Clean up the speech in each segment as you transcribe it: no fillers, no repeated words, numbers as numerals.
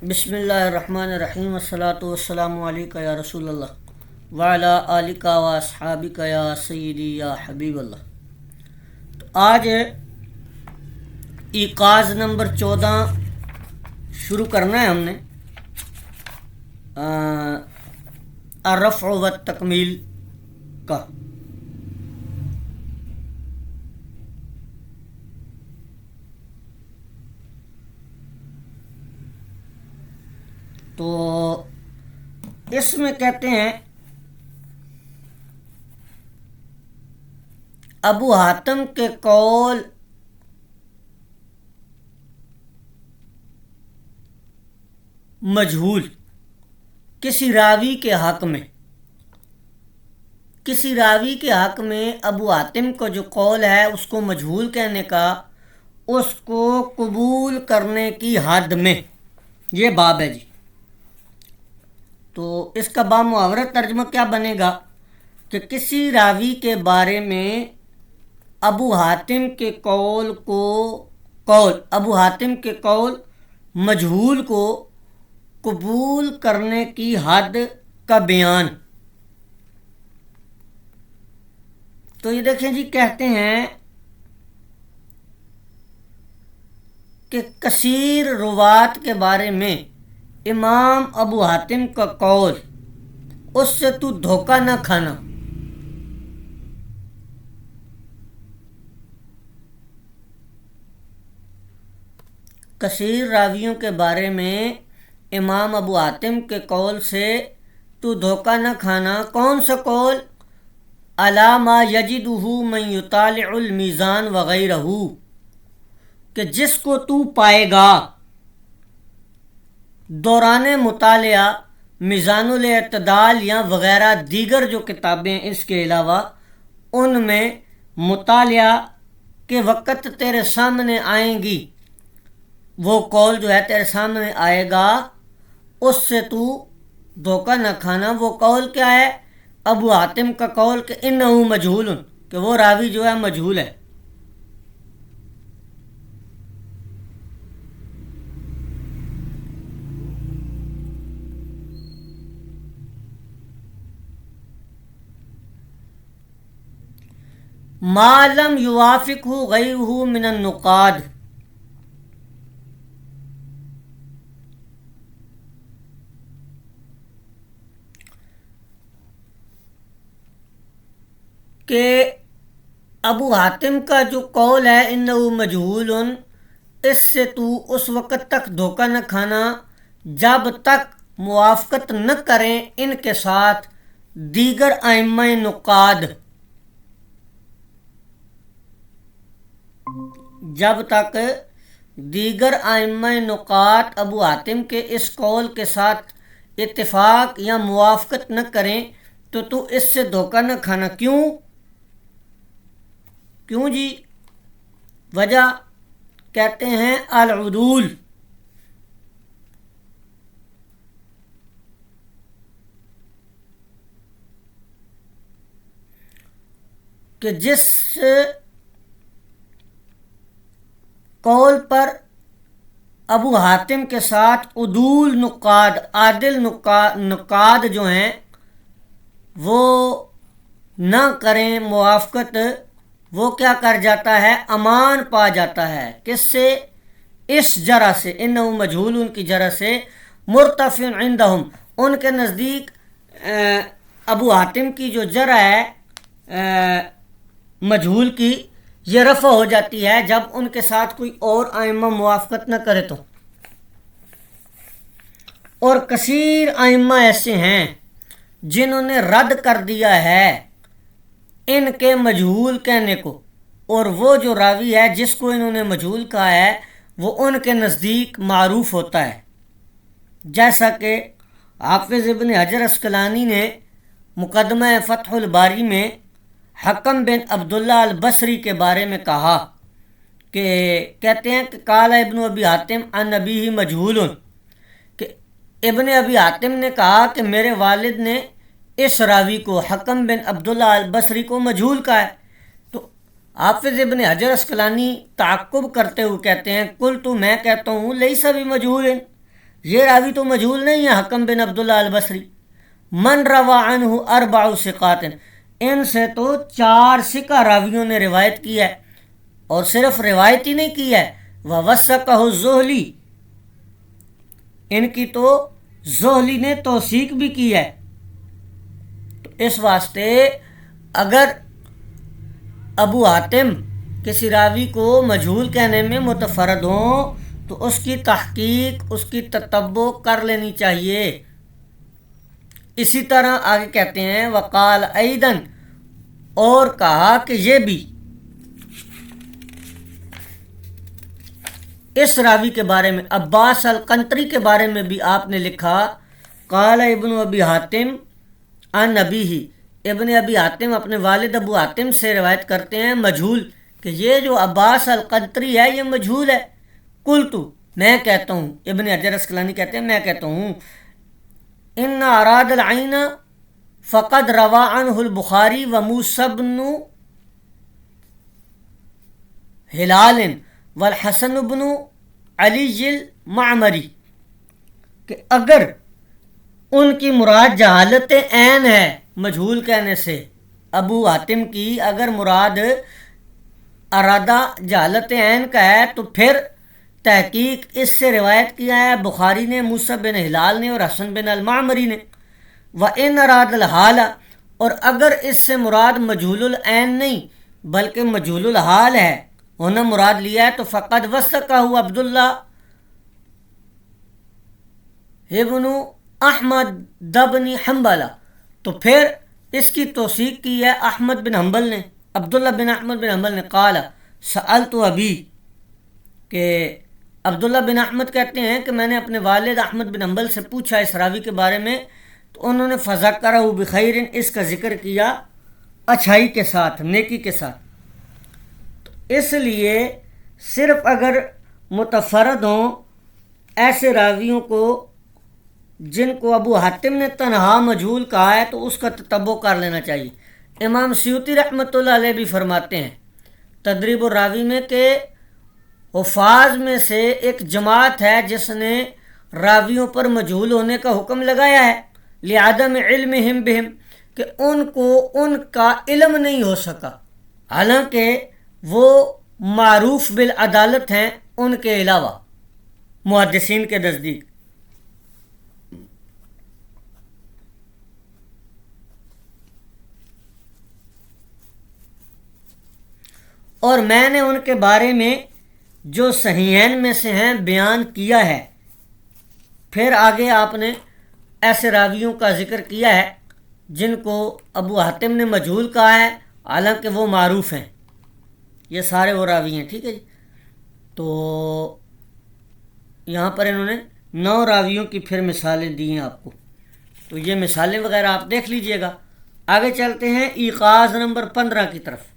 بسم اللہ الرحمن الرحیم والصلاة والسلام علیکہ یا رسول اللہ وعلی آلکہ و اصحابکہ یا سیدی یا حبیب اللہ۔ تو آج ایقاظ نمبر 14 شروع کرنا ہے ہم نے الرفع والتکمیل کا۔ تو اس میں کہتے ہیں ابو حاتم کے قول مجہول کسی راوی کے حق میں ابو حاتم کو جو قول ہے اس کو مجہول کہنے کا، اس کو قبول کرنے کی حد میں، یہ باب ہے جی۔ تو اس کا بامحاورت ترجمہ کیا بنے گا کہ کسی راوی کے بارے میں ابو حاتم کے قول مجہول کو قبول کرنے کی حد کا بیان۔ تو یہ دیکھیں جی، کہتے ہیں کہ کثیر روات کے بارے میں امام ابو حاتم کا قول، اس سے تو دھوکہ نہ کھانا۔ کثیر راویوں کے بارے میں امام ابو حاتم کے قول سے تو دھوکہ نہ کھانا۔ کون سا قول؟ علی ما یجدہ من یطالع المیزان وغیرہ، کہ جس کو تو پائے گا دوران مطالعہ میزان الاعتدال یا وغیرہ دیگر جو کتابیں اس کے علاوہ، ان میں مطالعہ کے وقت تیرے سامنے آئیں گی، وہ قول جو ہے تیرے سامنے آئے گا، اس سے تو دھوکہ نہ کھانا۔ وہ قول کیا ہے؟ ابو حاتم کا قول کہ انہ مجہول، کہ وہ راوی جو ہے مجہول ہے۔ ما لم یوافقہ غیرہ من النقاد، کہ ابو حاتم کا جو قول ہے انہ مجہول، اس سے تو اس وقت تک دھوکہ نہ کھانا جب تک موافقت نہ کریں ان کے ساتھ دیگر ائمہ نقاد، جب تک دیگر ائمہ نقاد ابو حاتم کے اس قول کے ساتھ اتفاق یا موافقت نہ کریں تو اس سے دھوکہ نہ کھانا۔ کیوں جی؟ وجہ کہتے ہیں العدول، کہ جس قول پر ابو حاتم کے ساتھ عدول نقاد، عادل نقاد جو ہیں وہ نہ کریں موافقت، وہ کیا کر جاتا ہے؟ امان پا جاتا ہے۔ کس سے؟ اس جرح سے، انہو مجہول ان کی جرح سے، مرتفع عندہم، ان کے نزدیک ابو حاتم کی جو جرح ہے مجہول کی، یہ رفع ہو جاتی ہے جب ان کے ساتھ کوئی اور ائمہ موافقت نہ کرے تو۔ اور کثیر ائمہ ایسے ہیں جنہوں نے رد کر دیا ہے ان کے مجہول کہنے کو، اور وہ جو راوی ہے جس کو انہوں نے مجہول کہا ہے وہ ان کے نزدیک معروف ہوتا ہے، جیسا کہ حافظ ابن حجر عسقلانی نے مقدمہ فتح الباری میں حکم بن عبداللہ البصری کے بارے میں کہا، کہ کہتے ہیں کہ قال ابن ابی حاتم عن ابیہ مجہول، کہ ابن ابی حاتم نے کہا کہ میرے والد نے اس راوی کو حکم بن عبداللہ البصری کو مجہول کہا ہے۔ تو حافظ ابن حجر عسقلانی تعقب کرتے ہوئے کہتے ہیں قلت، میں کہتا ہوں لیس بمجہول، یہ راوی تو مجہول نہیں ہے حکم بن عبداللہ البصری. من روا عنہ اربع ثقات، ان سے تو 4 ثقہ راویوں نے روایت کی ہے، اور صرف روایت ہی نہیں کی ہے، ووثقہ الزہلی، ان کی تو زہلی نے توثیق بھی کی ہے. تو اس واسطے اگر ابو حاتم کسی راوی کو مجہول کہنے میں متفرد ہوں تو اس کی تحقیق، اس کی تتبع کر لینی چاہیے. اسی طرح آگے کہتے ہیں وقال ایدن، اور کہا کہ یہ بھی اس راوی کے بارے میں، عباس القنطری کے بارے میں بھی آپ نے لکھا، قال ابن ابی حاتم عن ابیہ، ابن ابی حاتم اپنے والد ابو حاتم سے روایت کرتے ہیں مجہول، کہ یہ جو عباس القنطری ہے یہ مجہول ہے. قلت، میں کہتا ہوں، ابن حجر اسقلانی کہتے ہیں میں کہتا ہوں، ان اراد العین فقد روا عنہ البخاری وموسى بن ہلال والحسن بن علی المعمری، کہ اگر ان کی مراد جہالت عین ہے مجہول کہنے سے، ابو حاتم کی اگر مراد ارادہ جہالت عین کا ہے تو پھر تحقیق اس سے روایت کیا ہے بخاری نے، موسیٰ بن ہلال نے اور حسن بن المعمری نے. وَإِنْ أَرَادَ الْحَالَ، اور اگر اس سے مراد مجہول العین نہیں بلکہ مجہول الحال ہے، ہونا مراد لیا ہے، تو فقد وثقہ عبداللہ ابن احمد بن حنبل، تو پھر اس کی توثیق کی ہے احمد بن حنبل نے، عبداللہ بن احمد بن حنبل نے. قال سألت ابی، کہ عبداللہ بن احمد کہتے ہیں کہ میں نے اپنے والد احمد بن حنبل سے پوچھا اس راوی کے بارے میں، تو انہوں نے فذکرہ بخیر، اس کا ذکر کیا اچھائی کے ساتھ، نیکی کے ساتھ. تو اس لیے صرف اگر متفرد ہوں ایسے راویوں کو جن کو ابو حاتم نے تنہا مجہول کہا ہے تو اس کا تتبع کر لینا چاہیے. امام سیوطی رحمۃ اللہ علیہ بھی فرماتے ہیں تدریب الراوی میں کہ حفاظ میں سے ایک جماعت ہے جس نے راویوں پر مجہول ہونے کا حکم لگایا ہے، لعدم علمہم بہم، کہ ان کو ان کا علم نہیں ہو سکا، حالانکہ وہ معروف بالعدالت ہیں ان کے علاوہ محدثین کے نزدیک. اور میں نے ان کے بارے میں جو صحیحین میں سے ہیں بیان کیا ہے. پھر آگے آپ نے ایسے راویوں کا ذکر کیا ہے جن کو ابو حاتم نے مجہول کہا ہے حالانکہ وہ معروف ہیں، یہ سارے وہ راوی ہیں. ٹھیک ہے جی. تو یہاں پر انہوں نے 9 راویوں کی پھر مثالیں دی ہیں آپ کو، تو یہ مثالیں وغیرہ آپ دیکھ لیجئے گا. آگے چلتے ہیں ایقاظ نمبر 15 کی طرف.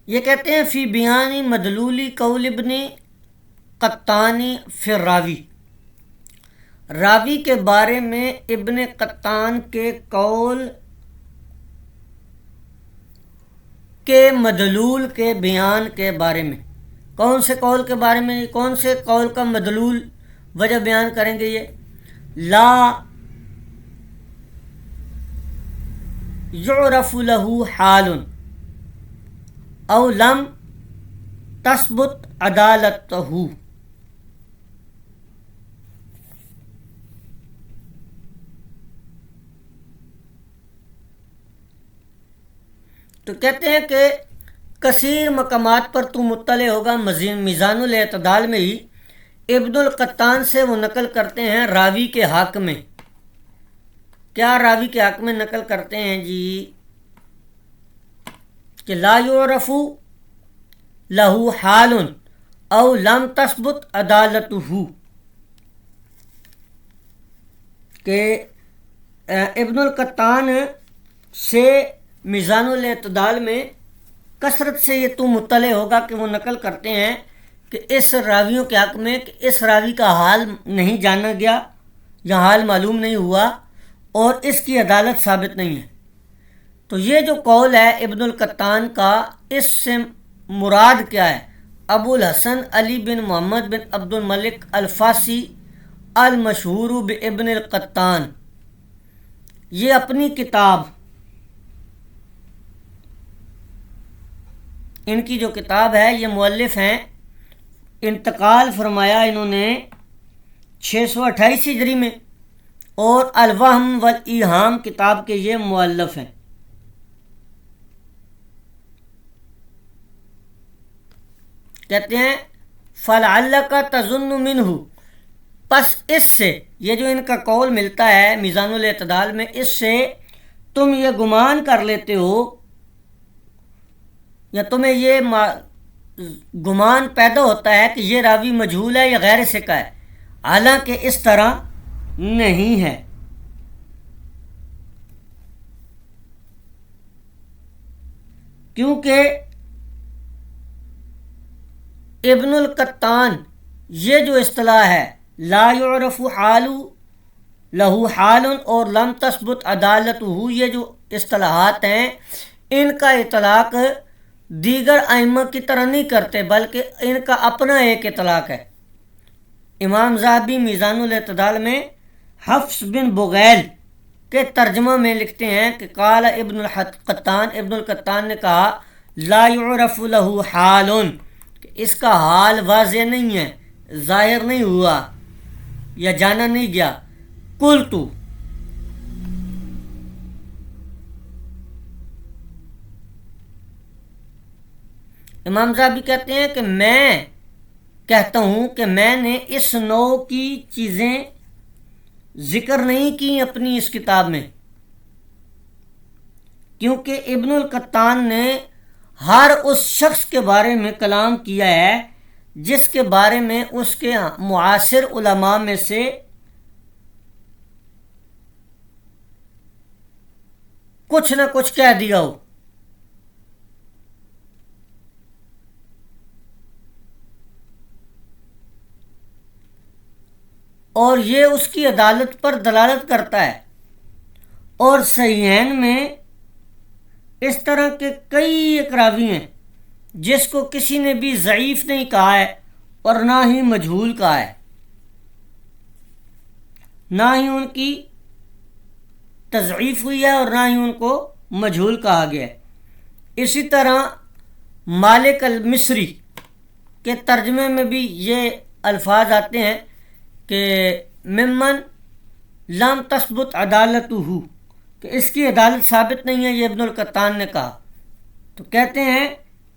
یہ کہتے ہیں فی بیانی مدلولی قول ابن قطانی فی الراوی، راوی کے بارے میں ابن قطان کے قول کے مدلول کے بیان کے بارے میں. کون سے قول کے بارے میں، کون سے قول کا مدلول وجہ بیان کریں گے؟ یہ لا یعرف له حال او لم تثبت عدالتہ، تو کہتے ہیں کہ کثیر مقامات پر تو مطلع ہوگا. میزان الاعتدال میں ہی ابن القطان سے وہ نقل کرتے ہیں راوی کے حق میں. کیا راوی کے حق میں نقل کرتے ہیں جی؟ کہ لا یعرف لہ حال او لم تثبت عدالتہ، کہ ابن القطان سے میزان الاعتدال میں کثرت سے یہ تو مطلع ہوگا کہ وہ نقل کرتے ہیں کہ اس راویوں کے حق میں کہ اس راوی کا حال نہیں جانا گیا یا حال معلوم نہیں ہوا اور اس کی عدالت ثابت نہیں ہے. تو یہ جو قول ہے ابن القطان کا، اس سے مراد کیا ہے؟ ابو الحسن علی بن محمد بن عبد الملک الفاسی المشہور بابن القطان، یہ اپنی کتاب، ان کی جو کتاب ہے، یہ مؤلف ہیں، انتقال فرمایا انہوں نے 628 ہجری میں، اور الوہم والایہام کتاب کے یہ مؤلف ہیں۔ کہتے ہیں فَلَعَلَّكَ تَظُنُّ مِنْهُ، پس اس سے، یہ جو ان کا قول ملتا ہے میزان الاعتدال میں، اس سے تم یہ گمان کر لیتے ہو یا تمہیں یہ گمان پیدا ہوتا ہے کہ یہ راوی مجہول ہے یا غیر ثقہ ہے، حالانکہ اس طرح نہیں ہے۔ کیونکہ ابن القطان یہ جو اصطلاح ہے، لا یعرف حال لہو حال اور لم تثبت عدالتہ، یہ جو اصطلاحات ہیں، ان کا اطلاق دیگر ائمہ کی طرح نہیں کرتے، بلکہ ان کا اپنا ایک اطلاق ہے۔ امام ذہبی میزان الاعتدال میں حفص بن بغیل کے ترجمہ میں لکھتے ہیں کہ قال ابن القطان نے کہا لا یعرف لہو حال، کہ اس کا حال واضح نہیں ہے، ظاہر نہیں ہوا یا جانا نہیں گیا۔ قلتو، امام ذہبی کہتے ہیں کہ میں کہتا ہوں کہ میں نے اس نوع کی چیزیں ذکر نہیں کی اپنی اس کتاب میں، کیونکہ ابن القطان نے ہر اس شخص کے بارے میں کلام کیا ہے جس کے بارے میں اس کے معاصر علماء میں سے کچھ نہ کچھ کہہ دیا ہو، اور یہ اس کی عدالت پر دلالت کرتا ہے۔ اور صحیحین میں اس طرح کے کئی ایک راوی ہیں جس کو کسی نے بھی ضعیف نہیں کہا ہے اور نہ ہی مجہول کہا ہے، نہ ہی ان کی تضعیف ہوئی ہے اور نہ ہی ان کو مجہول کہا گیا ہے۔ اسی طرح مالک المصری کے ترجمے میں بھی یہ الفاظ آتے ہیں کہ ممن لم تثبت عدالتہ، کہ اس کی عدالت ثابت نہیں ہے، یہ ابن القطان نے کہا۔ تو کہتے ہیں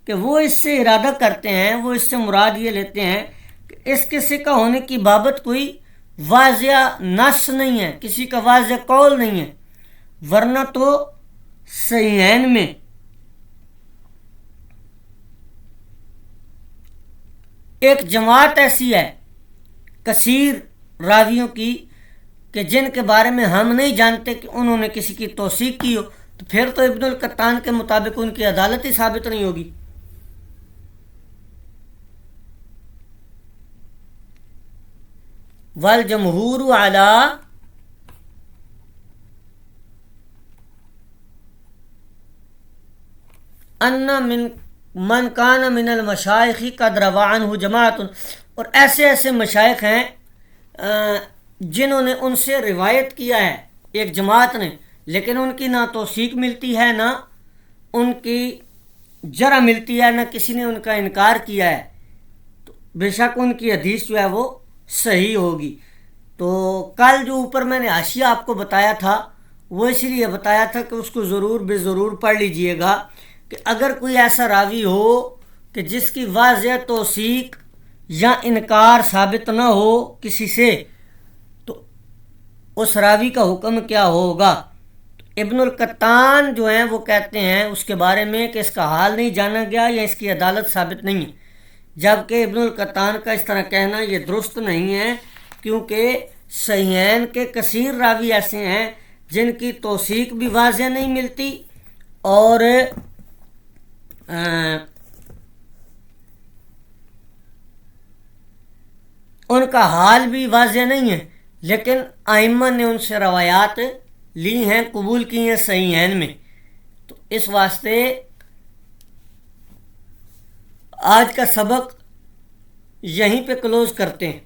کہ وہ اس سے ارادہ کرتے ہیں، وہ اس سے مراد یہ لیتے ہیں کہ اس کے ثقہ ہونے کی بابت کوئی واضح نص نہیں ہے، کسی کا واضح قول نہیں ہے، ورنہ تو صحیحین میں ایک جماعت ایسی ہے کثیر راویوں کی کہ جن کے بارے میں ہم نہیں جانتے کہ انہوں نے کسی کی توثیق کی ہو، تو پھر تو ابن القطان کے مطابق ان کی عدالت ہی ثابت نہیں ہوگی۔ والجمہور علی ان من کان من المشائخ قد روى عنہ جماعت، اور ایسے ایسے مشائخ ہیں جنہوں نے ان سے روایت کیا ہے ایک جماعت نے، لیکن ان کی نہ توثیق ملتی ہے، نہ ان کی جرح ملتی ہے، نہ کسی نے ان کا انکار کیا ہے، تو بے شک ان کی حدیث جو ہے وہ صحیح ہوگی۔ تو کل جو اوپر میں نے حاشیہ آپ کو بتایا تھا، وہ اس لیے بتایا تھا کہ اس کو ضرور بے ضرور پڑھ لیجئے گا کہ اگر کوئی ایسا راوی ہو کہ جس کی واضح توثیق یا انکار ثابت نہ ہو کسی سے، تو اس راوی کا حکم کیا ہوگا۔ ابن القطان جو ہیں وہ کہتے ہیں اس کے بارے میں کہ اس کا حال نہیں جانا گیا یا اس کی عدالت ثابت نہیں ہے، جبکہ ابن القطان کا اس طرح کہنا یہ درست نہیں ہے، کیونکہ صحیحین کے کثیر راوی ایسے ہیں جن کی توثیق بھی واضح نہیں ملتی اور ان کا حال بھی واضح نہیں ہے، لیکن ائمہ نے ان سے روایات لی ہیں، قبول کی ہیں صحیحین میں۔ تو اس واسطے آج کا سبق یہیں پہ کلوز کرتے ہیں.